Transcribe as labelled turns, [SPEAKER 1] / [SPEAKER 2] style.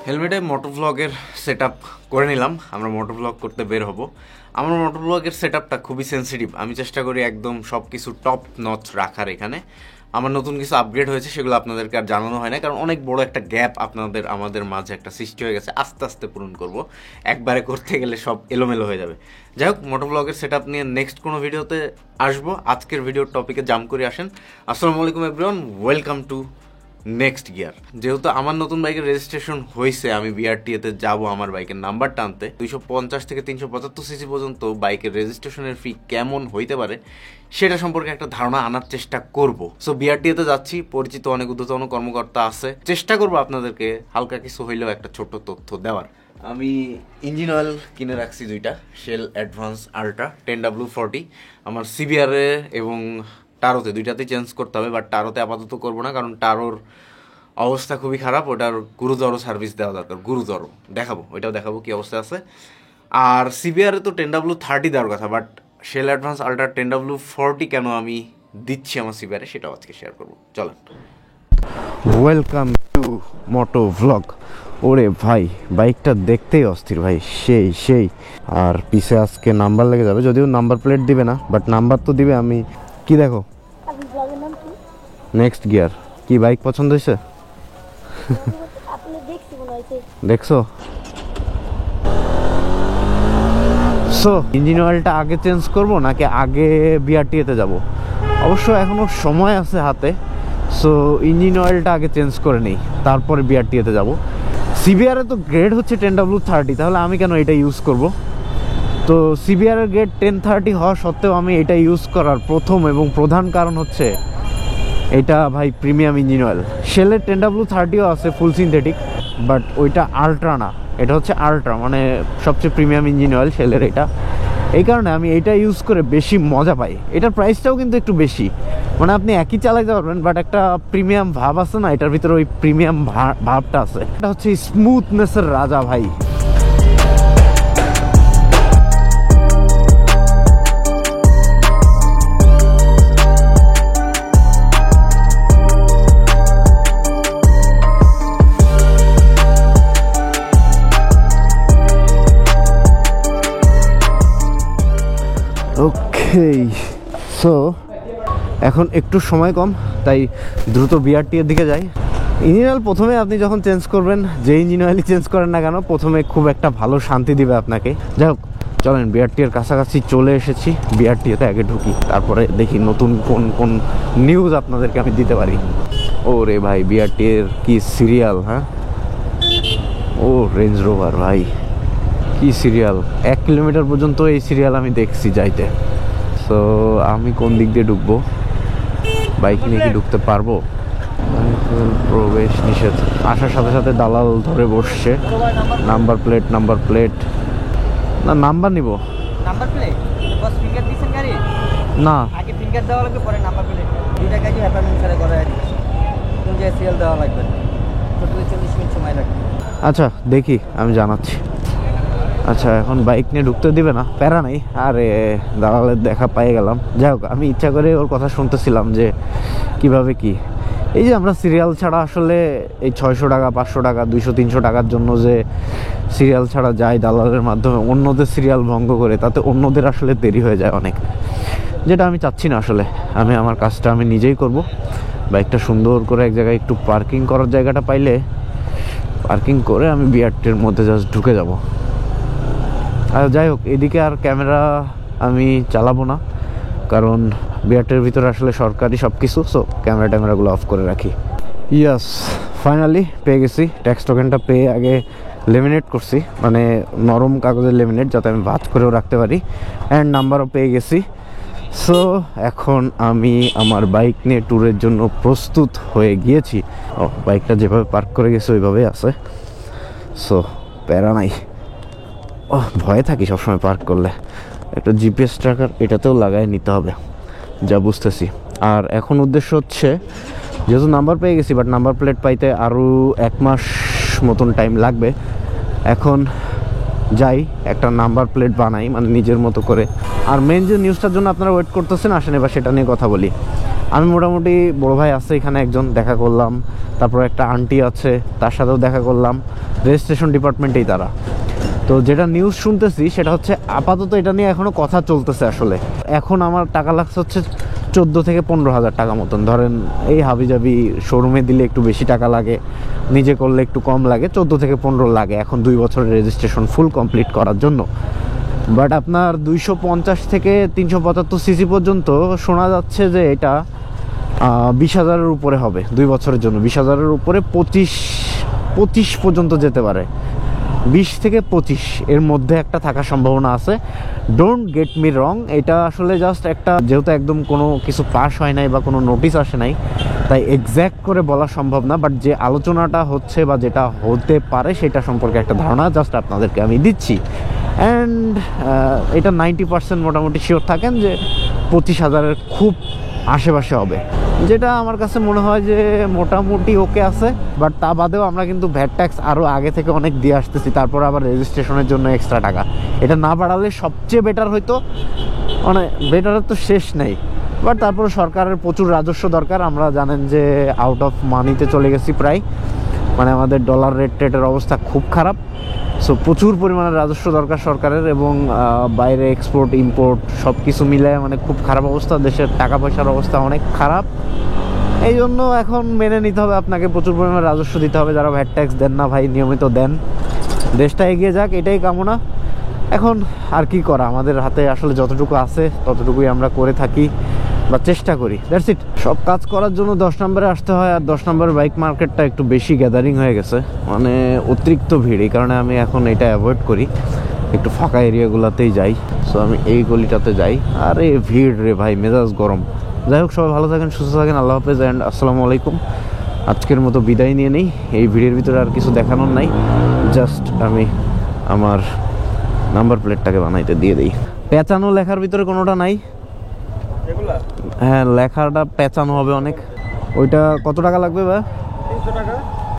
[SPEAKER 1] হেলমেটে motor ব্লগের set up করে নিলাম। আমরা মোটর ব্লগ করতে বের হব। আমার মোটর ব্লগের সেট আপটা খুবই সেন্সিটিভ। আমি চেষ্টা করি একদম সব কিছু টপ নচ রাখার। এখানে আমার নতুন কিছু আপগ্রেড হয়েছে, সেগুলো আপনাদেরকে আর জানানো হয় না, কারণ অনেক বড় একটা গ্যাপ আমাদের মাঝে একটা সৃষ্টি হয়ে গেছে। আস্তে আস্তে পূরণ করব, একবারে করতে গেলে সব এলোমেলো হয়ে যাবে। যাই হোক, মোটর ব্লগের সেট আপ নিয়ে নেক্সট কোনো ভিডিওতে আসবো। আজকের ভিডিওর টপিকে জাম্প করে আসেন। আসসালামু আলাইকুম everyone, welcome to next gear. যেহেতু আমার নতুন বাইকের রেজিস্ট্রেশন হয়েছে, আমি বিআরটিএতে যাব আমার বাইকের নাম্বার টানতে। 250 থেকে 375 সিসি পর্যন্ত বাইকের রেজিস্ট্রেশনের ফি কেমন হইতে পারে সেটা সম্পর্কে একটা ধারণা আনার চেষ্টা করব। সো বিআরটিএতে যাচ্ছি, পরিচিত অনেক ঊর্ধ্বতন কর্মকর্তা আছে, চেষ্টা করব আপনাদেরকে হালকা কিছু হইলেও একটা ছোট্ট তথ্য দেওয়ার। আমি ইঞ্জিন অয়েল কিনে রাখছি দুইটা, শেল অ্যাডভান্স আল্ট্রা 10W40। আমার সিবিআরে এবং টারোতে দুইটাতেই চেঞ্জ করতে হবে, বাট টারোতে আপাতত করবো না, কারণ টারোর অবস্থা খুবই খারাপ। ওটার গুরুতর সার্ভিস দেওয়া দরকার, গুরুতর। দেখাবো, ওইটাও দেখাবো কী অবস্থা আছে। আর সিবিআরে তো 10W30 দেওয়ার কথা, but shell advance ultra 10W40 কেন আমি দিচ্ছি আমার সিবিআরে, সেটাও আজকে শেয়ার করবো। চলেন।
[SPEAKER 2] Welcome to moto vlog. ওরে ভাই, বাইকটা দেখতেই অস্থির ভাই, সেই আর পিছে আজকে নাম্বার লেগে যাবে, যদিও নাম্বার প্লেট দিবে না, বাট নাম্বার তো দিবে। আমি কি দেখো, নেক্সট গিয়ার। কি বাইক পছন্দ হয়েছে? দেখছো? সো ইঞ্জিন অয়েলটা আগে চেঞ্জ করব নাকি আগে বিআরটিএতে যাব? অবশ্য এখনো সময় আছে হাতে। সো ইঞ্জিন অয়েলটা আগে চেঞ্জ করে নেই, তারপরে বিআরটিএতে যাব। সিবিআরে তো গ্রেড হচ্ছে 10W30, তাহলে আমি কেন এটা ইউজ করব? তো সিবিআরের গ্রেড 1030 হওয়া সত্ত্বেও আমি এটা ইউজ করার প্রথম এবং প্রধান কারণ হচ্ছে এটা ভাই প্রিমিয়াম ইঞ্জিন অয়েল। শেলের 10W30ও আছে ফুল সিনথেটিক, বাট ওইটা আল্ট্রা না, এটা হচ্ছে আল্ট্রা, মানে সবচেয়ে প্রিমিয়াম ইঞ্জিন অয়েল শেলের এটা। এই কারণে আমি এটা ইউজ করে বেশি মজা পাই। এটার প্রাইসটাও কিন্তু একটু বেশি, মানে আপনি একই চালাইতে পারবেন, বাট একটা প্রিমিয়াম ভাব আছে না, এটার ভিতরে ওই প্রিমিয়াম ভাবটা আছে। এটা হচ্ছে স্মুথনেসের রাজা ভাই। ওকে, সো এখন একটু সময় কম, তাই দ্রুত বিআরটিএর দিকে যাই। ইঞ্জিন অয়েল প্রথমে আপনি যখন চেঞ্জ করবেন, যে ইঞ্জিন অয়েলই চেঞ্জ করেন না কেন, প্রথমে খুব একটা ভালো শান্তি দিবে আপনাকে। যাই হোক, চলেন, বিআরটিএর কাছাকাছি চলে এসেছি। বিআরটিএতে আগে ঢুকি, তারপরে দেখি নতুন কোন কোন নিউজ আপনাদেরকে আমি দিতে পারি। ও রে ভাই, বিআরটিএর কি সিরিয়াল! হ্যাঁ, ও রেঞ্জ রোভার ভাই, কি সিরিয়াল! 1 কিলোমিটার পর্যন্ত এই সিরিয়াল আমি দেখছি যাইতে। সো আমি কোন দিক দিয়ে ঢুকবো? বাইক নিয়ে কি ঢুকতে পারবো? প্রবেশ নিষেধ। আসার সাথে সাথে দালাল ধরে বসছে। নাম্বার প্লেট না, নাম্বার নিব না,
[SPEAKER 3] আগে ফিঙ্গার দেওয়া লাগবে, পরে নাম্বার প্লেট। দুইটা কাজই অ্যাপয়েন্টমেন্ট ছাড়া করা যায়। কোন জায়গায় সিরিয়াল দেওয়া লাগবে, টোটালি 40 মিনিট সময় লাগবে।
[SPEAKER 2] আচ্ছা দেখি, আমি জানাচ্ছি। আচ্ছা, এখন বাইক নিয়ে ঢুকতে দিবে না, প্যারা নেই। আরে দালালের দেখা পেয়ে গেলাম। যাই হোক, আমি ইচ্ছা করে ওর কথা শুনতেছিলাম যে কিভাবে কি। এই যে আমরা সিরিয়াল ছাড়া আসলে এই 600 টাকা, 500 টাকা, 200, 300 টাকার জন্য যে সিরিয়াল ছাড়া যায় দালালের মাধ্যমে অন্যদের সিরিয়াল ভঙ্গ করে, তাতে অন্যদের আসলে দেরি হয়ে যায় অনেক, যেটা আমি চাচ্ছি না। আসলে আমি আমার কাজটা আমি নিজেই করব। বাইকটা সুন্দর করে এক জায়গায় একটু পার্কিং করার জায়গাটা পাইলে পার্কিং করে আমি বিআরটির মধ্যে জাস্ট ঢুকে যাব। আর যাই হোক, এদিকে আর ক্যামেরা আমি চালাবো না, কারণ বিআরটির ভিতরে আসলে সরকারি সব কিছু। সো ক্যামেরাগুলো অফ করে রাখি। ইয়াস, ফাইনালি পেয়ে গেছি। ট্যাক্স টোকেনটা পেয়ে আগে লেমিনেট করছি, মানে নরম কাগজের লেমিনেট, যাতে আমি ভাঁজ করেও রাখতে পারি। অ্যান্ড নাম্বারও পেয়ে গেছি। সো এখন আমি আমার বাইক নিয়ে ট্যুরের জন্য প্রস্তুত হয়ে গিয়েছি। বাইকটা যেভাবে পার্ক করে গেছে ওইভাবেই আছে। সো প্যারা নাই। ভয়ে থাকি সবসময় পার্ক করলে। একটা জিপিএস ট্র্যাকার এটাতেও লাগাই নিতে হবে, যা বুঝতেছি। আর এখন উদ্দেশ্য হচ্ছে, যেহেতু নাম্বার পেয়ে গেছি, বাট নাম্বার প্লেট পাইতে আরও 1 মাস মতন টাইম লাগবে। এখন যাই, একটা নাম্বার প্লেট বানাই, মানে নিজের মতো করে। আর মেন যে নিউজটার জন্য আপনারা ওয়েট করতেছেন, আসেন এবার সেটা নিয়ে কথা বলি। আমি মোটামুটি বড় ভাই আছে এখানে একজন, দেখা করলাম, তারপর একটা আন্টি আছে তার সাথেও দেখা করলাম, রেজিস্ট্রেশন ডিপার্টমেন্টেই তারা। তো যেটা নিউজ শুনতেছি সেটা হচ্ছে আপাতত এটা নিয়ে এখনও কথা চলতেছে। আসলে এখন আমার টাকা লাগছে হচ্ছে 14 থেকে 15,000 টাকা মতন। ধরেন এই হাবিজাবি শোরুমে দিলে একটু বেশি টাকা লাগে, নিজে করলে একটু কম লাগে, 14 থেকে 15 লাগে এখন 2 বছরের রেজিস্ট্রেশন ফুল কমপ্লিট করার জন্য। বাট আপনার 250 থেকে 375 সিসি পর্যন্ত শোনা যাচ্ছে যে এটা 20,000-এর উপরে হবে 2 বছরের জন্য। 20,000-এর উপরে 25 পর্যন্ত যেতে পারে। 20 থেকে 25 এর মধ্যে একটা থাকার সম্ভাবনা আছে। ডোন্ট গেট মি রং, এটা আসলে জাস্ট একটা, যেহেতু একদম কোনো কিছু পাস হয় নাই বা কোনো নোটিশ আসে নাই, তাই এক্স্যাক্ট করে বলা সম্ভব না। বাট যে আলোচনাটা হচ্ছে বা যেটা হতে পারে সেটা সম্পর্কে একটা ধারণা জাস্ট আপনাদেরকে আমি দিচ্ছি। অ্যান্ড এটা 90% মোটামুটি শিওর থাকেন যে 25,000-এর খুব আশেপাশে হবে, যেটা আমার কাছে মনে হয় যে মোটামুটি ওকে আছে। বাট তা বাদেও আমরা কিন্তু ভ্যাট ট্যাক্স আরও আগে থেকে অনেক দিয়ে আসতেছি, তারপর আবার রেজিস্ট্রেশনের জন্য এক্সট্রা টাকা। এটা না বাড়ালে সবচেয়ে বেটার হইতো, মানে বেটারের তো শেষ নেই। বাট তারপরে সরকারের প্রচুর রাজস্ব দরকার। আমরা জানেন যে আউট অফ মানিতে চলে গেছি প্রায়, মানে আমাদের ডলার রেটের অবস্থা খুব খারাপ। সো প্রচুর পরিমাণে রাজস্ব দরকার সরকারের, এবং বাইরে এক্সপোর্ট ইম্পোর্ট সব কিছু মিলায় মানে খুব খারাপ অবস্থা, দেশের টাকা পয়সার অবস্থা অনেক খারাপ। এই জন্য এখন মেনে নিতে হবে, আপনাকে প্রচুর পরিমাণে রাজস্ব দিতে হবে। যারা ভ্যাট ট্যাক্স দেন না ভাই, নিয়মিত দেন, দেশটা এগিয়ে যাক, এটাই কামনা। এখন আর কি করা, আমাদের হাতে আসলে যতটুকু আছে ততটুকুই আমরা করে থাকি বা চেষ্টা করি, দ্যাটস ইট। সব কাজ করার জন্য 10 নম্বরে আসতে হয়, আর 10 নম্বর বাইক মার্কেটটা একটু বেশি গ্যাদারিং হয়ে গেছে, মানে অতিরিক্ত ভিড়। এই কারণে আমি এখন এটা অ্যাভয়েড করি, একটু ফাঁকা এরিয়াগুলোতেই যাই। সো আমি এই গলিটাতে যাই। আর এই ভিড় রে ভাই, মেজাজ গরম। যাই হোক, সবাই ভালো থাকেন, সুস্থ থাকেন, আল্লাহ হাফেজ অ্যান্ড আসসালামু আলাইকুম। আজকের মতো বিদায় নিয়ে নেই। এই ভিড়ের ভিতরে আর কিছু দেখানোর নাই, জাস্ট আমি আমার নাম্বার প্লেটটাকে বানাইতে দিয়ে দিই। পেঁচানো লেখার ভিতরে কোনোটা নাই। হ্যাঁ, লেখাটা পেঁচানো হবে অনেক। ওইটা কত টাকা লাগবে ভাই?